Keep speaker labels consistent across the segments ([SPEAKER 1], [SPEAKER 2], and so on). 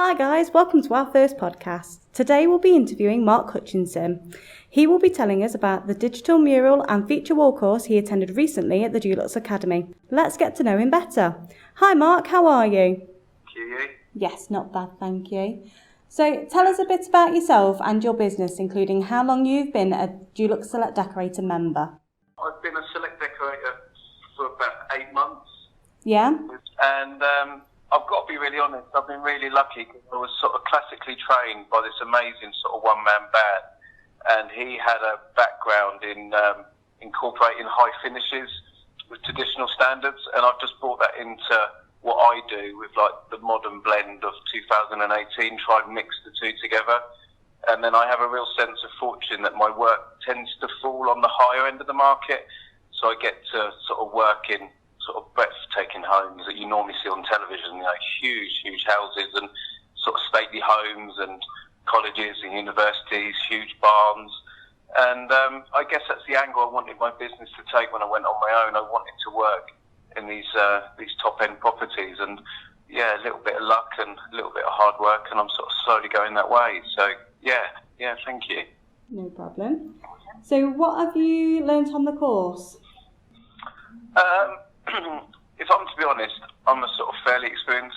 [SPEAKER 1] Hi guys, welcome to our first podcast. Today we'll be interviewing Mark Hutchinson. He will be telling us about the digital mural and feature wall course he attended recently at the Dulux Academy. Let's get to know him better. Hi Mark, how are you?
[SPEAKER 2] You?
[SPEAKER 1] Yes, not bad, thank you. So tell us a bit about yourself and your business, including how long you've been a Dulux Select Decorator member.
[SPEAKER 2] I've been a Select Decorator for about 8 months.
[SPEAKER 1] Yeah?
[SPEAKER 2] And I've got to be really honest, I've been really lucky because I was sort of classically trained by this amazing sort of one-man band. And he had a background in incorporating high finishes with traditional standards. And I've just brought that into what I do with like the modern blend of 2018, try and mix the two together. And then I have a real sense of fortune that my work tends to fall on the higher end of the market. So I get to sort of work in sort of breathtaking homes that you normally see on television, you know, huge houses and sort of stately homes and colleges and universities, huge barns. And I guess that's the angle I wanted my business to take when I went on my own. I wanted to work in these top-end properties, and yeah, a little bit of luck and a little bit of hard work, and I'm sort of slowly going that way. So yeah, thank you.
[SPEAKER 1] No problem. So what have you learnt on the course?
[SPEAKER 2] If I'm to be honest, I'm a sort of fairly experienced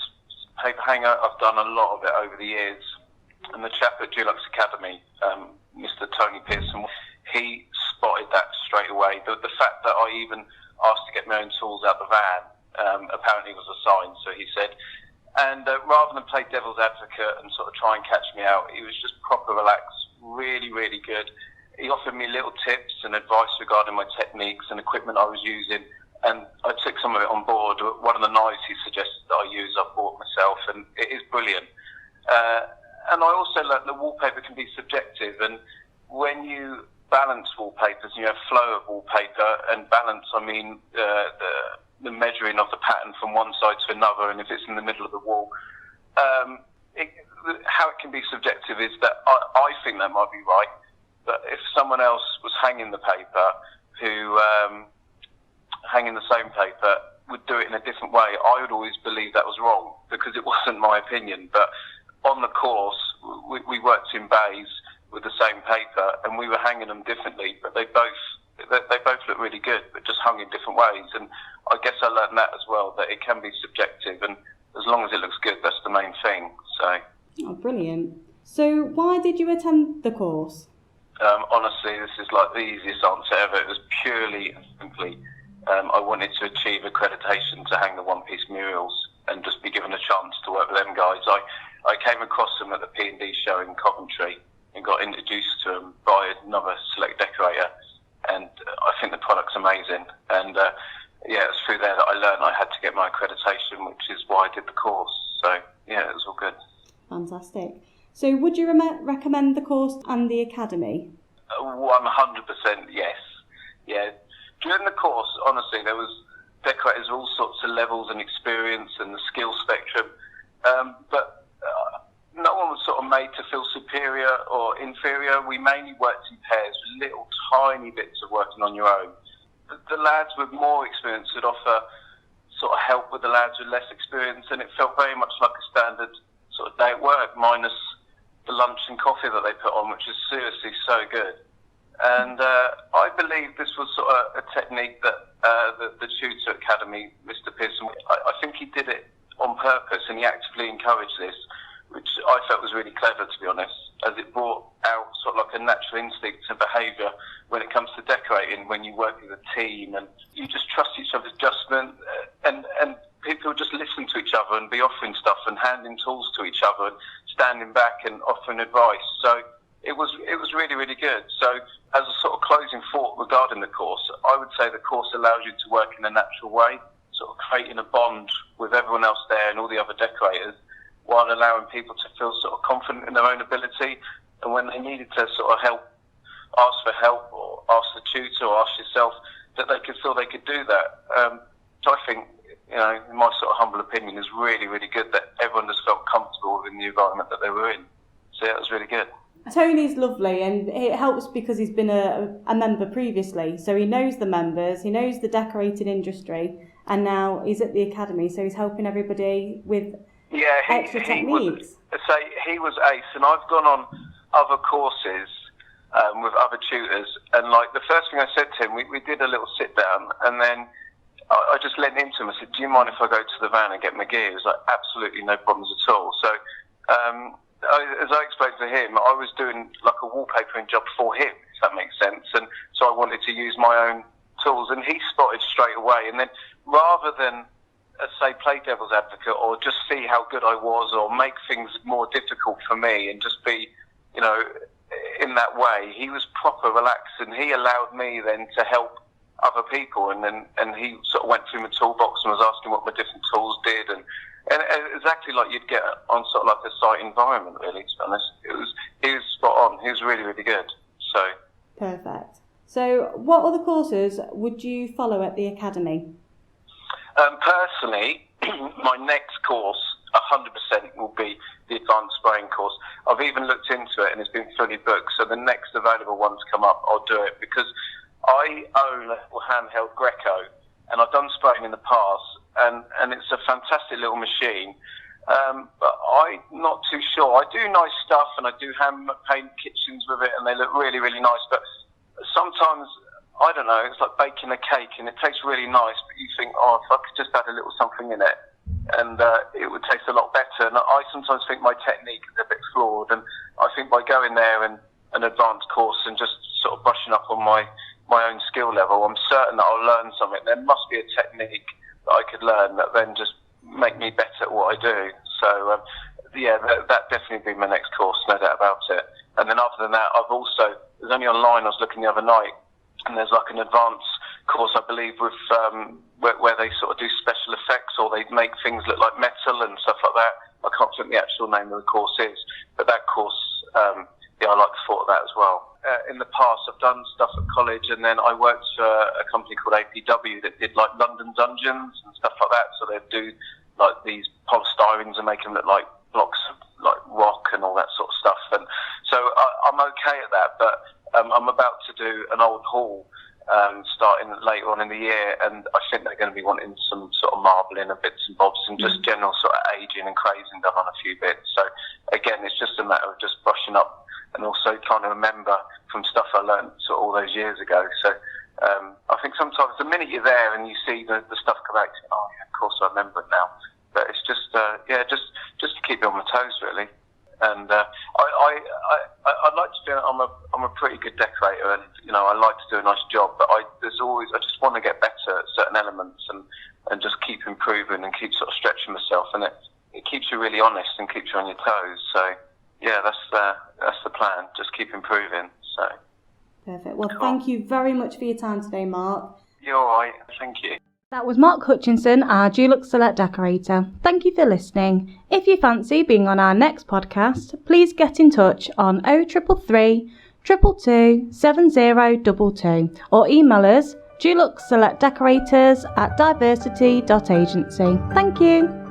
[SPEAKER 2] paper hanger. I've done a lot of it over the years. And the chap at Dulux Academy, Mr. Tony Pearson, he spotted that straight away. The fact that I even asked to get my own tools out the van apparently was a sign, so he said. And rather than play devil's advocate and sort of try and catch me out, he was just proper relaxed, really good. He offered me little tips and advice regarding my techniques and equipment I was using, and I took some of it on board. One of the knives he suggested that I use, I bought myself, and it is brilliant. And I also learned that wallpaper can be subjective, and when you balance wallpapers, you have flow of wallpaper, and balance, I mean the measuring of the pattern from one side to another, and if it's in the middle of the wall. How it can be subjective is that I think that might be right, but if someone else was hanging the paper, who hanging the same paper, would do it in a different way, I would always believe that was wrong, because it wasn't my opinion. But on the course, we worked in bays with the same paper, and we were hanging them differently, but they both look really good, but just hung in different ways. And I guess I learned that as well, that it can be subjective, and as long as it looks good, that's the main thing. So.
[SPEAKER 1] Oh, brilliant. So why did you attend the course?
[SPEAKER 2] Honestly, this is like the easiest answer ever. It was purely and simply, I wanted to achieve accreditation to hang the one-piece murals and just be given a chance to work with them guys. I came across them at the P&D show in Coventry and got introduced to them by another Select Decorator, and I think the product's amazing. And yeah, it was through there that I learned I had to get my accreditation, which is why I did the course. So yeah, it was all good.
[SPEAKER 1] Fantastic. So would you recommend the course and the academy?
[SPEAKER 2] 100% yes. Yeah. During the course, honestly, there was decorators of all sorts of levels and experience and the skill spectrum, but no one was sort of made to feel superior or inferior. We mainly worked in pairs with little tiny bits of working on your own. The lads with more experience would offer sort of help with the lads with less experience, and it felt very much like a standard sort of day at work, minus the lunch and coffee that they put on, which is seriously so good. And I believe this was sort of a technique that the tutor academy, Mr. Pearson, I think he did it on purpose, and he actively encouraged this, which I felt was really clever, to be honest, as it brought out sort of like a natural instinct to behaviour when it comes to decorating, when you work with a team and you just trust each other's judgment, and people just listen to each other and be offering stuff and handing tools to each other and standing back and offering advice. So it was really good. So as a sort of closing thought regarding the course, I would say the course allows you to work in a natural way, sort of creating a bond with everyone else there and all the other decorators, while allowing people to feel sort of confident in their own ability. And when they needed to sort of ask for help or ask the tutor or ask yourself, that they could feel they could do that. So I think, you know, in my sort of humble opinion, is really good that everyone just felt comfortable in the environment that they were in. So yeah, it was really good.
[SPEAKER 1] Tony's lovely, and it helps because he's been a member previously, so he knows the members, he knows the decorating industry, and now he's at the academy, so he's helping everybody with
[SPEAKER 2] Yeah,
[SPEAKER 1] extra techniques?
[SPEAKER 2] He was ace, and I've gone on other courses with other tutors, and like the first thing I said to him, we did a little sit down, and then I just leant into him. I said, "Do you mind if I go to the van and get my gear?" He was like, "Absolutely, no problems at all." So, as I explained to him, I was doing like a wallpapering job for him, if that makes sense, and so I wanted to use my own tools, and he spotted straight away. And then, rather than say play devil's advocate or just see how good I was or make things more difficult for me and just be, you know, in that way, he was proper relaxed, and he allowed me then to help other people, and he sort of went through my toolbox and was asking what my different tools did, and exactly like you'd get on sort of like a site environment, really, to be honest. He was spot on. He was really, really good. So
[SPEAKER 1] perfect. So what other courses would you follow at the academy?
[SPEAKER 2] Personally, my next course 100% will be the advanced spraying course. I've even looked into it and it's been fully booked, so the next available one to come up, I'll do it, because I own a little handheld Greco, and I've done spraying in the past, and it's a fantastic little machine, but I'm not too sure. I do nice stuff, and I do hand paint kitchens with it, and they look really, really nice, but sometimes, I don't know, it's like baking a cake, and it tastes really nice, but you think, oh, if I could just add a little something in it, and it would taste a lot better. And I sometimes think my technique is a bit flawed, and I think by going there and an advanced course and just sort of brushing up on my own skill level, I'm certain that I'll learn something. There must be a technique that I could learn that then just make me better at what I do. So, yeah, that definitely be my next course, no doubt about it. And then after that, there's only online, I was looking the other night, and there's like an advanced course, I believe, with where they sort of do special effects, or they make things look like metal and stuff like that. I can't think the actual name of the course is, but that course, yeah, I like the thought of that as well. In the past, I've done stuff at college, and then I worked for a company called APW that did like London dungeons and stuff like that. So they'd do like these polystyrenes and make them look like blocks of like rock and all that sort of stuff. And so I'm okay at that, but I'm about to do an old hall starting later on in the year, and I think they're going to be wanting some sort of marbling and bits and bobs and just general sort of aging and crazing done on a few bits. So again, it's just a matter of just brushing up and also trying to remember from stuff I learned sort of all those years ago. So I think sometimes the minute you're there and you see the stuff come out, you think, oh yeah, of course I remember it now. But it's just just to keep you on my toes, really. And I'd like to do. I'm a pretty good decorator, and you know I like to do a nice job. But I just want to get better at certain elements and just keep improving and keep sort of stretching myself, and it keeps you really honest and keeps you on your toes. So yeah, that's the plan. Just keep improving. So
[SPEAKER 1] perfect. Well,
[SPEAKER 2] cool.
[SPEAKER 1] Thank you very much for your time today, Mark.
[SPEAKER 2] You're all right. Thank you.
[SPEAKER 1] That was Mark Hutchinson, our Dulux Select Decorator. Thank you for listening. If you fancy being on our next podcast, please get in touch on 0333 222 7022 or email us duluxselectdecorators@diversity.agency. Thank you.